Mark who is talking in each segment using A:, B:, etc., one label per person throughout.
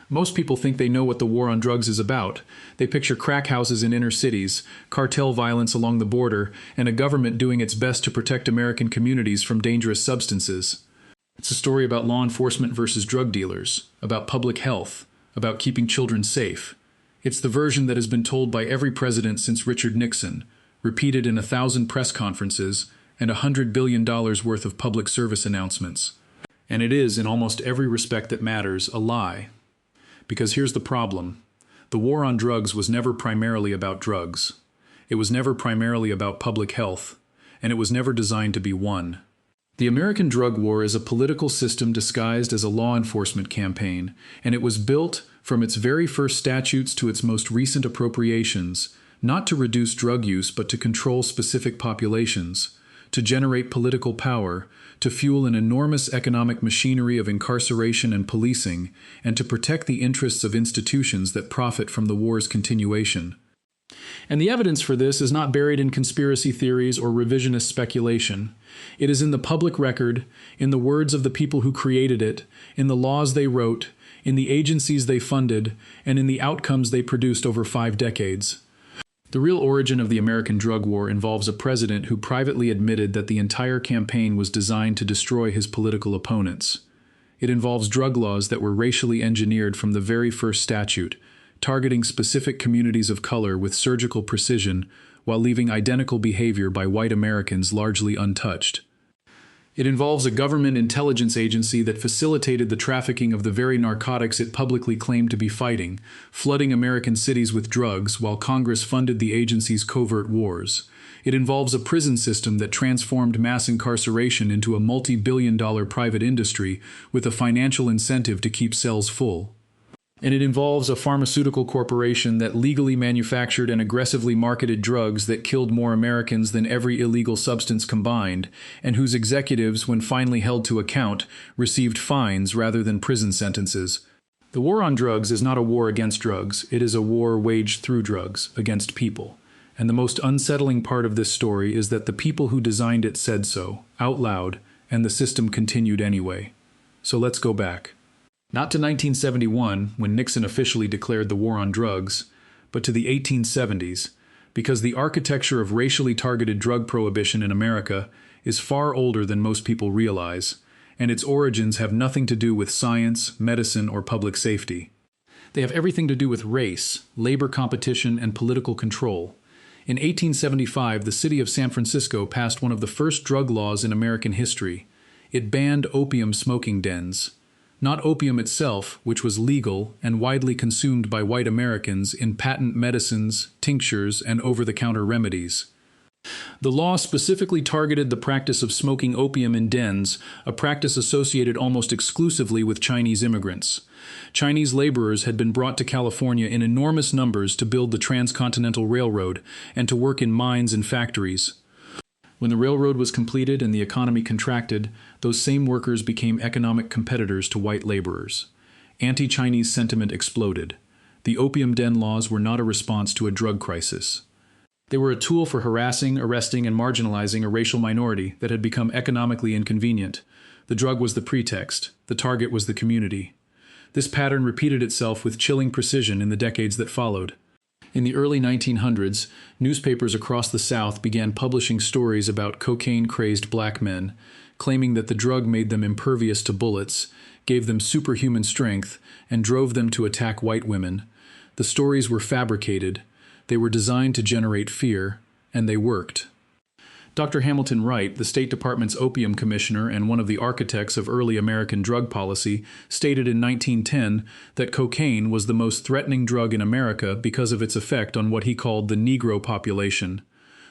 A: Most people think they know what the war on drugs is about. They picture crack houses in inner cities, cartel violence along the border, and a government doing its best to protect American communities from dangerous substances. It's a story about law enforcement versus drug dealers, about public health, about keeping children safe. It's the version that has been told by every president since Richard Nixon, repeated in 1,000 press conferences and $100 billion worth of public service announcements. And it is, in almost every respect that matters, a lie. Because here's the problem. The war on drugs was never primarily about drugs. It was never primarily about public health, and it was never designed to be won. The American drug war is a political system disguised as a law enforcement campaign, and it was built, from its very first statutes to its most recent appropriations, not to reduce drug use but to control specific populations, to generate political power, to fuel an enormous economic machinery of incarceration and policing, and to protect the interests of institutions that profit from the war's continuation. And the evidence for this is not buried in conspiracy theories or revisionist speculation. It is in the public record, in the words of the people who created it, in the laws they wrote, in the agencies they funded, and in the outcomes they produced over 5 decades. The real origin of the American drug war involves a president who privately admitted that the entire campaign was designed to destroy his political opponents. It involves drug laws that were racially engineered from the very first statute, targeting specific communities of color with surgical precision while leaving identical behavior by white Americans largely untouched. It involves a government intelligence agency that facilitated the trafficking of the very narcotics it publicly claimed to be fighting, flooding American cities with drugs while Congress funded the agency's covert wars. It involves a prison system that transformed mass incarceration into a multi-billion-dollar private industry with a financial incentive to keep cells full. And it involves a pharmaceutical corporation that legally manufactured and aggressively marketed drugs that killed more Americans than every illegal substance combined, and whose executives, when finally held to account, received fines rather than prison sentences. The war on drugs is not a war against drugs, it is a war waged through drugs, against people. And the most unsettling part of this story is that the people who designed it said so, out loud, and the system continued anyway. So let's go back. Not to 1971, when Nixon officially declared the war on drugs, but to the 1870s, because the architecture of racially targeted drug prohibition in America is far older than most people realize, and its origins have nothing to do with science, medicine, or public safety. They have everything to do with race, labor competition, and political control. In 1875, the city of San Francisco passed one of the first drug laws in American history. It banned opium smoking dens. Not opium itself, which was legal and widely consumed by white Americans in patent medicines, tinctures, and over-the-counter remedies. The law specifically targeted the practice of smoking opium in dens, a practice associated almost exclusively with Chinese immigrants. Chinese laborers had been brought to California in enormous numbers to build the Transcontinental Railroad and to work in mines and factories. When the railroad was completed and the economy contracted, those same workers became economic competitors to white laborers. Anti-Chinese sentiment exploded. The opium den laws were not a response to a drug crisis. They were a tool for harassing, arresting, and marginalizing a racial minority that had become economically inconvenient. The drug was the pretext. The target was the community. This pattern repeated itself with chilling precision in the decades that followed. In the early 1900s, newspapers across the South began publishing stories about cocaine-crazed black men, claiming that the drug made them impervious to bullets, gave them superhuman strength, and drove them to attack white women. The stories were fabricated. They were designed to generate fear, and they worked. Dr. Hamilton Wright, the State Department's opium commissioner and one of the architects of early American drug policy, stated in 1910 that cocaine was the most threatening drug in America because of its effect on what he called the Negro population.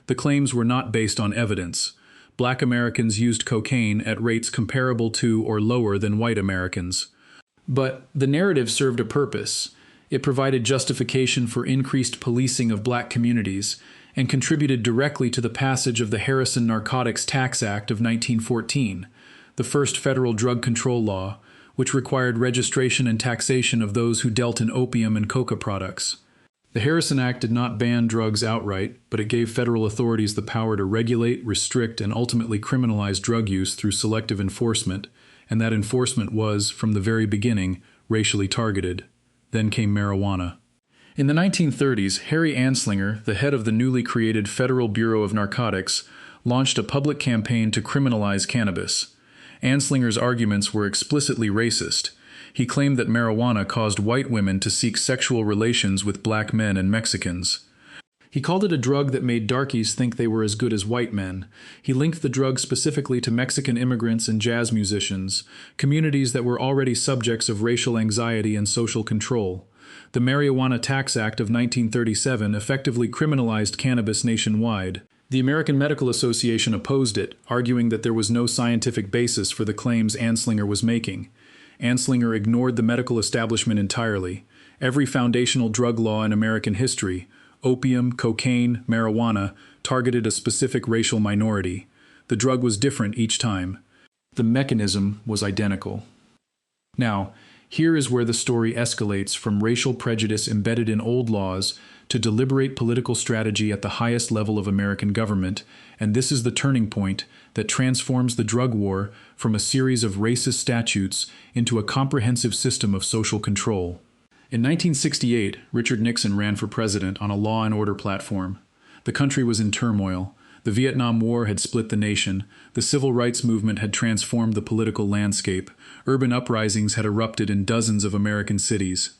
A: The claims were not based on evidence. Black Americans used cocaine at rates comparable to or lower than white Americans. But the narrative served a purpose. It provided justification for increased policing of black communities and contributed directly to the passage of the Harrison Narcotics Tax Act of 1914, the first federal drug control law, which required registration and taxation of those who dealt in opium and coca products. The Harrison Act did not ban drugs outright, but it gave federal authorities the power to regulate, restrict, and ultimately criminalize drug use through selective enforcement, and that enforcement was, from the very beginning, racially targeted. Then came marijuana. In the 1930s, Harry Anslinger, the head of the newly created Federal Bureau of Narcotics, launched a public campaign to criminalize cannabis. Anslinger's arguments were explicitly racist. He claimed that marijuana caused white women to seek sexual relations with black men and Mexicans. He called it a drug that made darkies think they were as good as white men. He linked the drug specifically to Mexican immigrants and jazz musicians, communities that were already subjects of racial anxiety and social control. The Marijuana Tax Act of 1937 effectively criminalized cannabis nationwide. The American Medical Association opposed it, arguing that there was no scientific basis for the claims Anslinger was making. Anslinger ignored the medical establishment entirely. Every foundational drug law in American history, opium, cocaine, marijuana, targeted a specific racial minority. The drug was different each time. The mechanism was identical. Now, here is where the story escalates from racial prejudice embedded in old laws to deliberate political strategy at the highest level of American government, and this is the turning point that transforms the drug war from a series of racist statutes into a comprehensive system of social control. In 1968, Richard Nixon ran for president on a law and order platform. The country was in turmoil. The Vietnam War had split the nation. The civil rights movement had transformed the political landscape. Urban uprisings had erupted in dozens of American cities.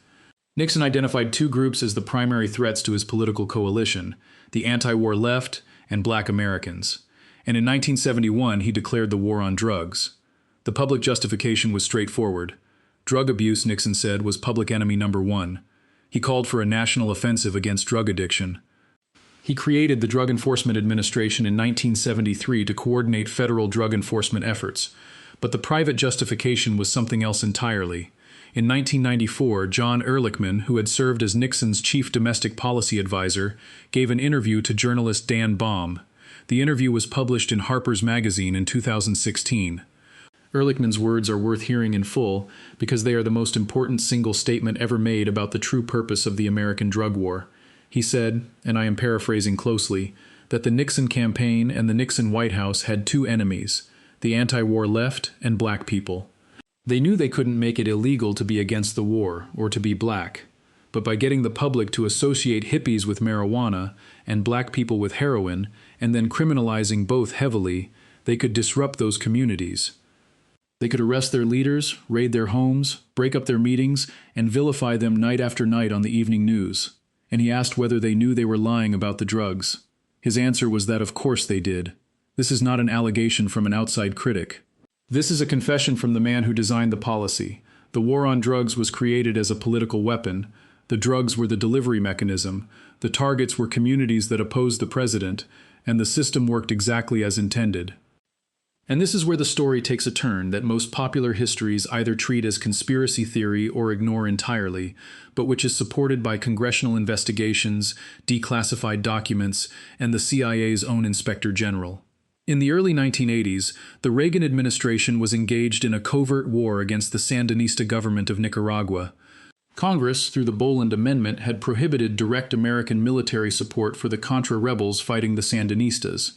A: Nixon identified two groups as the primary threats to his political coalition: the anti-war left and black Americans. And in 1971, he declared the war on drugs. The public justification was straightforward. Drug abuse, Nixon said, was public enemy number one. He called for a national offensive against drug addiction. He created the Drug Enforcement Administration in 1973 to coordinate federal drug enforcement efforts. But the private justification was something else entirely. In 1994, John Ehrlichman, who had served as Nixon's chief domestic policy advisor, gave an interview to journalist Dan Baum. The interview was published in Harper's Magazine in 2016. Ehrlichman's words are worth hearing in full because they are the most important single statement ever made about the true purpose of the American drug war. He said, and I am paraphrasing closely, that the Nixon campaign and the Nixon White House had two enemies: the anti-war left and black people. They knew they couldn't make it illegal to be against the war or to be black, but by getting the public to associate hippies with marijuana and black people with heroin, and then criminalizing both heavily, they could disrupt those communities. They could arrest their leaders, raid their homes, break up their meetings, and vilify them night after night on the evening news. And he asked whether they knew they were lying about the drugs. His answer was that of course they did. This is not an allegation from an outside critic. This is a confession from the man who designed the policy. The war on drugs was created as a political weapon. The drugs were the delivery mechanism. The targets were communities that opposed the president, and the system worked exactly as intended. And this is where the story takes a turn that most popular histories either treat as conspiracy theory or ignore entirely, but which is supported by congressional investigations, declassified documents, and the CIA's own Inspector General. In the early 1980s, the Reagan administration was engaged in a covert war against the Sandinista government of Nicaragua. Congress, through the Boland Amendment, had prohibited direct American military support for the Contra rebels fighting the Sandinistas.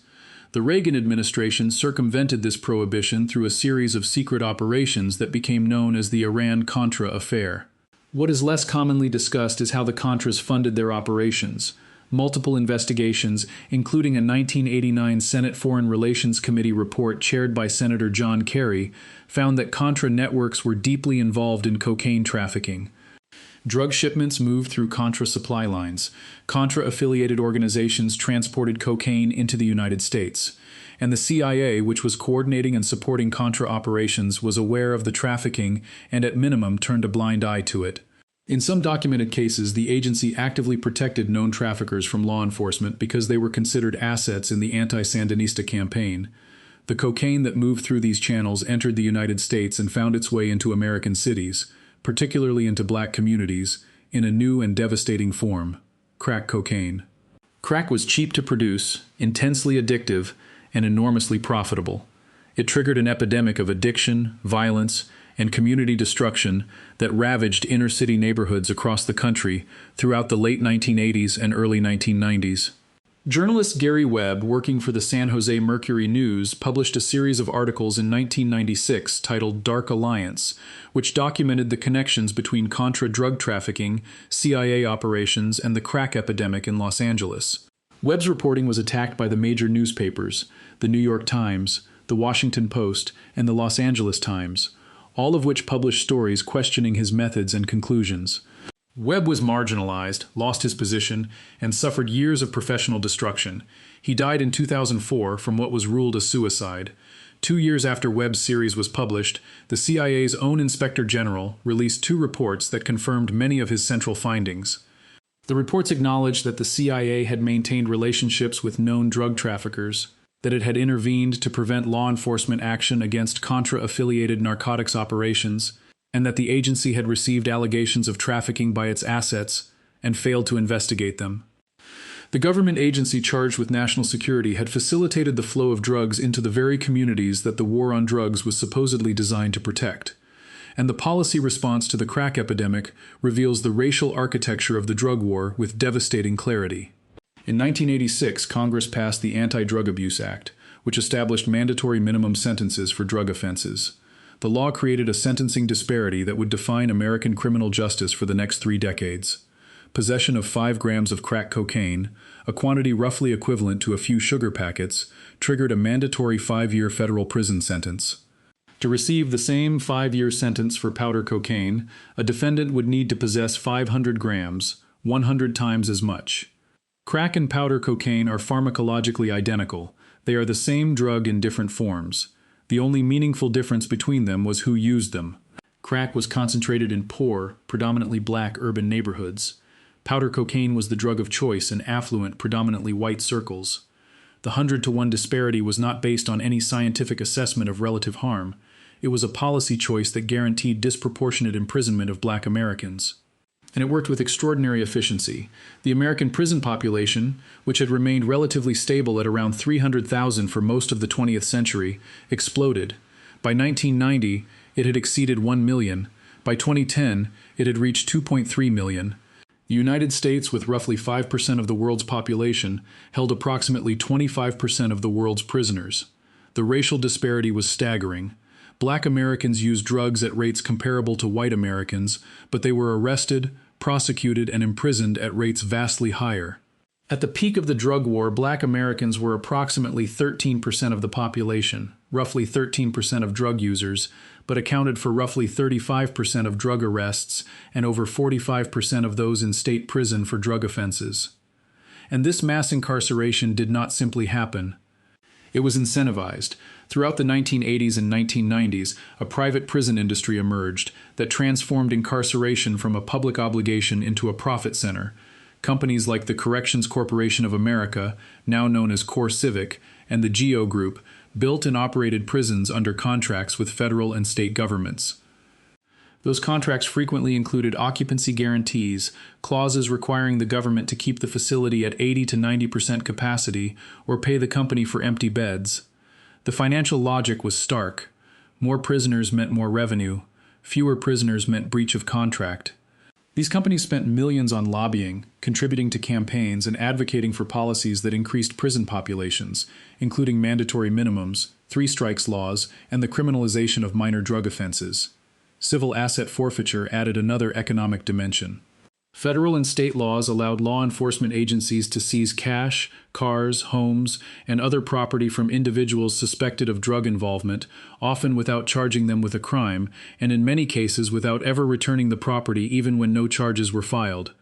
A: The Reagan administration circumvented this prohibition through a series of secret operations that became known as the Iran-Contra affair. What is less commonly discussed is how the Contras funded their operations. Multiple investigations, including a 1989 Senate Foreign Relations Committee report chaired by Senator John Kerry, found that Contra networks were deeply involved in cocaine trafficking. Drug shipments moved through Contra supply lines. Contra-affiliated organizations transported cocaine into the United States. And the CIA, which was coordinating and supporting Contra operations, was aware of the trafficking and at minimum turned a blind eye to it. In some documented cases, the agency actively protected known traffickers from law enforcement because they were considered assets in the anti-Sandinista campaign. The cocaine that moved through these channels entered the United States and found its way into American cities, particularly into black communities, in a new and devastating form: crack cocaine. Crack was cheap to produce, intensely addictive, and enormously profitable. It triggered an epidemic of addiction, violence, and community destruction that ravaged inner-city neighborhoods across the country throughout the late 1980s and early 1990s. Journalist Gary Webb, working for the San Jose Mercury News, published a series of articles in 1996 titled Dark Alliance, which documented the connections between Contra drug trafficking, CIA operations, and the crack epidemic in Los Angeles. Webb's reporting was attacked by the major newspapers, the New York Times, the Washington Post, and the Los Angeles Times, all of which published stories questioning his methods and conclusions. Webb was marginalized, lost his position, and suffered years of professional destruction. He died in 2004 from what was ruled a suicide. 2 years after Webb's series was published, the CIA's own Inspector General released 2 reports that confirmed many of his central findings. The reports acknowledged that the CIA had maintained relationships with known drug traffickers, that it had intervened to prevent law enforcement action against Contra-affiliated narcotics operations, and that the agency had received allegations of trafficking by its assets and failed to investigate them. The government agency charged with national security had facilitated the flow of drugs into the very communities that the war on drugs was supposedly designed to protect. And the policy response to the crack epidemic reveals the racial architecture of the drug war with devastating clarity. In 1986, Congress passed the Anti-Drug Abuse Act, which established mandatory minimum sentences for drug offenses. The law created a sentencing disparity that would define American criminal justice for the next 3 decades. Possession of 5 grams of crack cocaine, a quantity roughly equivalent to a few sugar packets, triggered a mandatory 5-year federal prison sentence. To receive the same 5-year sentence for powder cocaine, a defendant would need to possess 500 grams, 100 times as much. Crack and powder cocaine are pharmacologically identical. They are the same drug in different forms. The only meaningful difference between them was who used them. Crack was concentrated in poor, predominantly black urban neighborhoods. Powder cocaine was the drug of choice in affluent, predominantly white circles. The 100-to-1 disparity was not based on any scientific assessment of relative harm. It was a policy choice that guaranteed disproportionate imprisonment of black Americans. And it worked with extraordinary efficiency. The American prison population, which had remained relatively stable at around 300,000 for most of the 20th century, exploded. By 1990, it had exceeded 1 million. By 2010, it had reached 2.3 million. The United States, with roughly 5% of the world's population, held approximately 25% of the world's prisoners. The racial disparity was staggering. Black Americans used drugs at rates comparable to white Americans, but they were arrested, prosecuted, and imprisoned at rates vastly higher. At the peak of the drug war, black Americans were approximately 13% of the population, roughly 13% of drug users, but accounted for roughly 35% of drug arrests and over 45% of those in state prison for drug offenses. And this mass incarceration did not simply happen. It was incentivized. Throughout the 1980s and 1990s, a private prison industry emerged that transformed incarceration from a public obligation into a profit center. Companies like the Corrections Corporation of America, now known as CoreCivic, and the GEO Group built and operated prisons under contracts with federal and state governments. Those contracts frequently included occupancy guarantees, clauses requiring the government to keep the facility at 80 to 90% capacity or pay the company for empty beds. The financial logic was stark. More prisoners meant more revenue. Fewer prisoners meant breach of contract. These companies spent millions on lobbying, contributing to campaigns, and advocating for policies that increased prison populations, including mandatory minimums, 3-strikes laws, and the criminalization of minor drug offenses. Civil asset forfeiture added another economic dimension. Federal and state laws allowed law enforcement agencies to seize cash, cars, homes, and other property from individuals suspected of drug involvement, often without charging them with a crime, and in many cases without ever returning the property even when no charges were filed.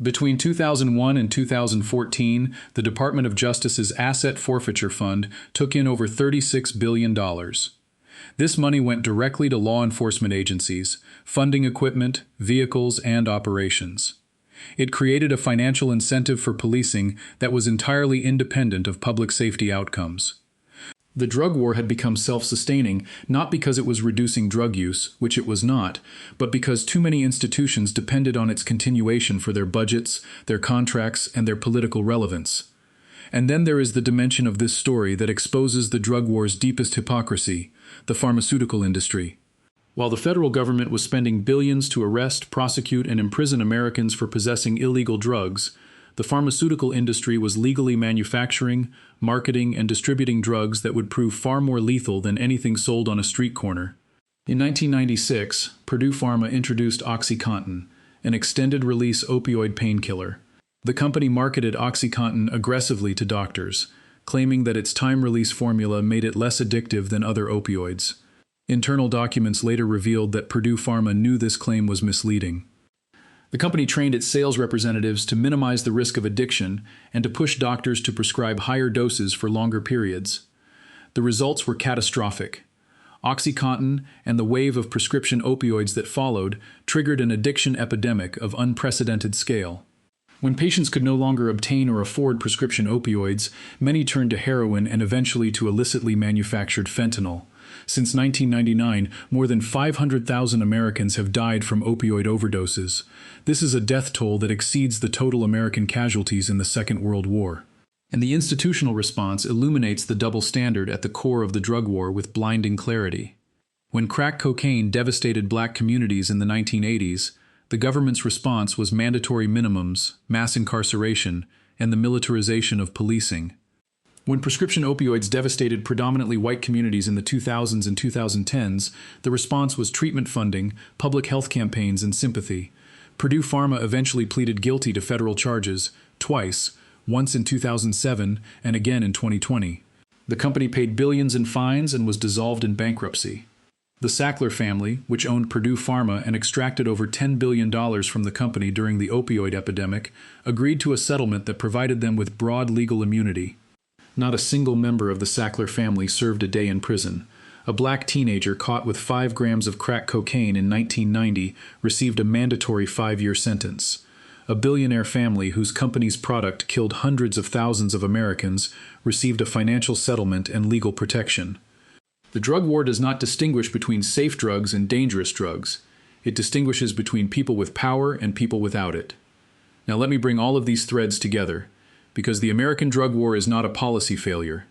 A: Between 2001 and 2014, the Department of Justice's Asset Forfeiture Fund took in over $36 billion. This money went directly to law enforcement agencies, funding equipment, vehicles, and operations. It created a financial incentive for policing that was entirely independent of public safety outcomes. The drug war had become self-sustaining, not because it was reducing drug use, which it was not, but because too many institutions depended on its continuation for their budgets, their contracts, and their political relevance. And then there is the dimension of this story that exposes the drug war's deepest hypocrisy, the pharmaceutical industry. While the federal government was spending billions to arrest, prosecute, and imprison Americans for possessing illegal drugs, the pharmaceutical industry was legally manufacturing, marketing, and distributing drugs that would prove far more lethal than anything sold on a street corner. In 1996, Purdue Pharma introduced OxyContin, an extended-release opioid painkiller. The company marketed OxyContin aggressively to doctors, claiming that its time-release formula made it less addictive than other opioids. Internal documents later revealed that Purdue Pharma knew this claim was misleading. The company trained its sales representatives to minimize the risk of addiction and to push doctors to prescribe higher doses for longer periods. The results were catastrophic. OxyContin and the wave of prescription opioids that followed triggered an addiction epidemic of unprecedented scale. When patients could no longer obtain or afford prescription opioids, many turned to heroin and eventually to illicitly manufactured fentanyl. Since 1999, more than 500,000 Americans have died from opioid overdoses. This is a death toll that exceeds the total American casualties in the Second World War. And the institutional response illuminates the double standard at the core of the drug war with blinding clarity. When crack cocaine devastated black communities in the 1980s, the government's response was mandatory minimums, mass incarceration, and the militarization of policing. When prescription opioids devastated predominantly white communities in the 2000s and 2010s, the response was treatment funding, public health campaigns, and sympathy. Purdue Pharma eventually pleaded guilty to federal charges, twice, once in 2007 and again in 2020. The company paid billions in fines and was dissolved in bankruptcy. The Sackler family, which owned Purdue Pharma and extracted over $10 billion from the company during the opioid epidemic, agreed to a settlement that provided them with broad legal immunity. Not a single member of the Sackler family served a day in prison. A black teenager caught with 5 grams of crack cocaine in 1990 received a mandatory 5-year sentence. A billionaire family whose company's product killed hundreds of thousands of Americans received a financial settlement and legal protection. The drug war does not distinguish between safe drugs and dangerous drugs. It distinguishes between people with power and people without it. Now let me bring all of these threads together, because the American drug war is not a policy failure.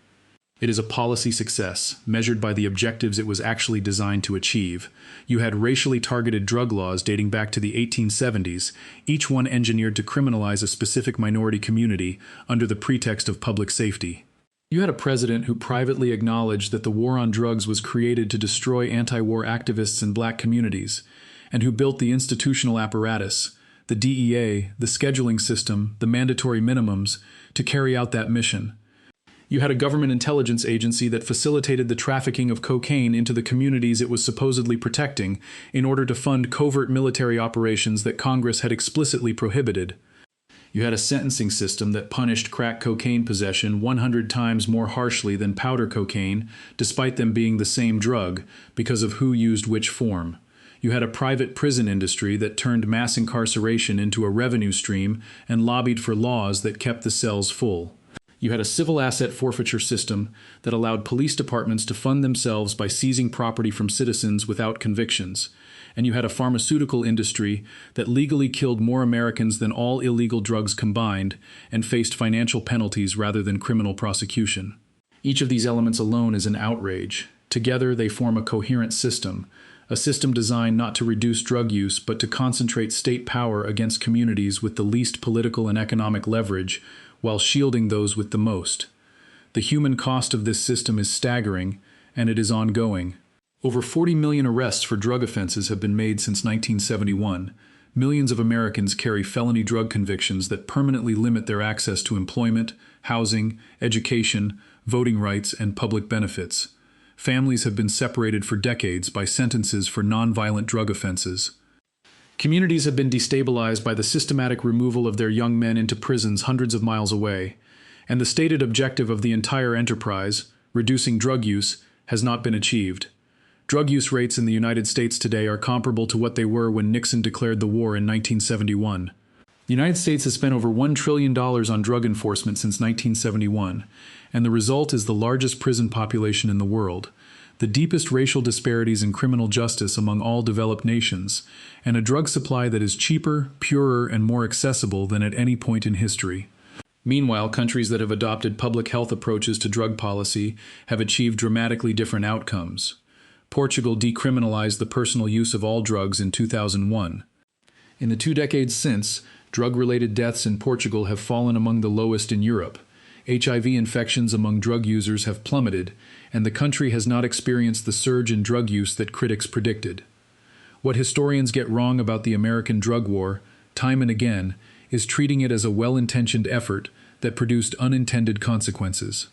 A: It is a policy success, measured by the objectives it was actually designed to achieve. You had racially targeted drug laws dating back to the 1870s, each one engineered to criminalize a specific minority community under the pretext of public safety. You had a president who privately acknowledged that the war on drugs was created to destroy anti-war activists in black communities, and who built the institutional apparatus, the DEA, the scheduling system, the mandatory minimums, to carry out that mission. You had a government intelligence agency that facilitated the trafficking of cocaine into the communities it was supposedly protecting in order to fund covert military operations that Congress had explicitly prohibited. You had a sentencing system that punished crack cocaine possession 100 times more harshly than powder cocaine, despite them being the same drug, because of who used which form. You had a private prison industry that turned mass incarceration into a revenue stream and lobbied for laws that kept the cells full. You had a civil asset forfeiture system that allowed police departments to fund themselves by seizing property from citizens without convictions. And you had a pharmaceutical industry that legally killed more Americans than all illegal drugs combined and faced financial penalties rather than criminal prosecution. Each of these elements alone is an outrage. Together they form a coherent system, a system designed not to reduce drug use but to concentrate state power against communities with the least political and economic leverage, while shielding those with the most. The human cost of this system is staggering, and it is ongoing. Over 40 million arrests for drug offenses have been made since 1971. Millions of Americans carry felony drug convictions that permanently limit their access to employment, housing, education, voting rights, and public benefits. Families have been separated for decades by sentences for nonviolent drug offenses. Communities have been destabilized by the systematic removal of their young men into prisons hundreds of miles away, and the stated objective of the entire enterprise, reducing drug use, has not been achieved. Drug use rates in the United States today are comparable to what they were when Nixon declared the war in 1971. The United States has spent over $1 trillion on drug enforcement since 1971, and the result is the largest prison population in the world, the deepest racial disparities in criminal justice among all developed nations, and a drug supply that is cheaper, purer, and more accessible than at any point in history. Meanwhile, countries that have adopted public health approaches to drug policy have achieved dramatically different outcomes. Portugal decriminalized the personal use of all drugs in 2001. In the 2 decades since, Drug-related deaths in Portugal have fallen among the lowest in Europe. HIV infections among drug users have plummeted, and the country has not experienced the surge in drug use that critics predicted. What historians get wrong about the American drug war, time and again, is treating it as a well-intentioned effort that produced unintended consequences.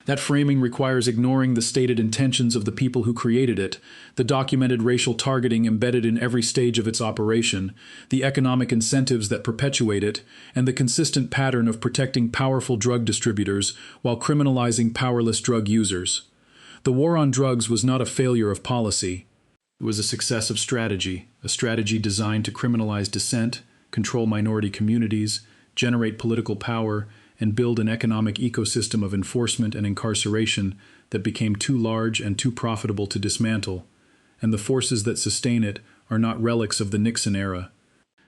A: That framing requires ignoring the stated intentions of the people who created it, the documented racial targeting embedded in every stage of its operation, the economic incentives that perpetuate it, and the consistent pattern of protecting powerful drug distributors while criminalizing powerless drug users. The war on drugs was not a failure of policy. It was a success of strategy, a strategy designed to criminalize dissent, control minority communities, generate political power, and build an economic ecosystem of enforcement and incarceration that became too large and too profitable to dismantle, and the forces that sustain it are not relics of the Nixon era.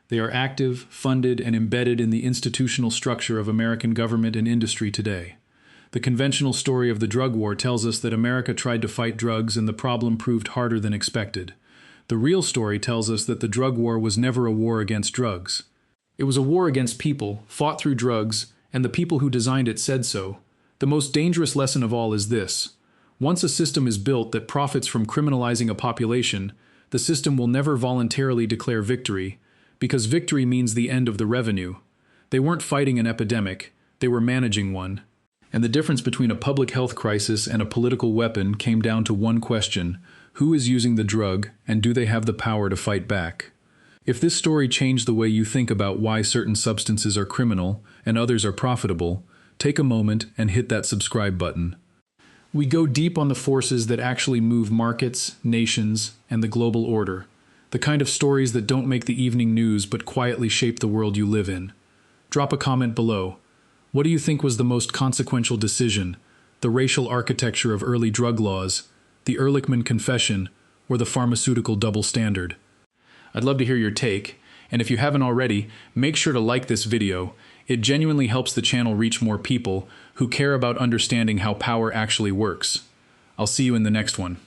A: They are active, funded, and embedded in the institutional structure of American government and industry today. The conventional story of the drug war tells us that America tried to fight drugs and the problem proved harder than expected. The real story tells us that the drug war was never a war against drugs. It was a war against people, fought through drugs, and the people who designed it said so. The most dangerous lesson of all is this: once a system is built that profits from criminalizing a population, the system will never voluntarily declare victory, because victory means the end of the revenue. They weren't fighting an epidemic, they were managing one. And the difference between a public health crisis and a political weapon came down to one question: who is using the drug, and do they have the power to fight back? If this story changed the way you think about why certain substances are criminal and others are profitable, take a moment and hit that subscribe button. We go deep on the forces that actually move markets, nations, and the global order. The kind of stories that don't make the evening news but quietly shape the world you live in. Drop a comment below. What do you think was the most consequential decision? The racial architecture of early drug laws, the Ehrlichman Confession, or the pharmaceutical double standard? I'd love to hear your take, and if you haven't already, make sure to like this video. It genuinely helps the channel reach more people who care about understanding how power actually works. I'll see you in the next one.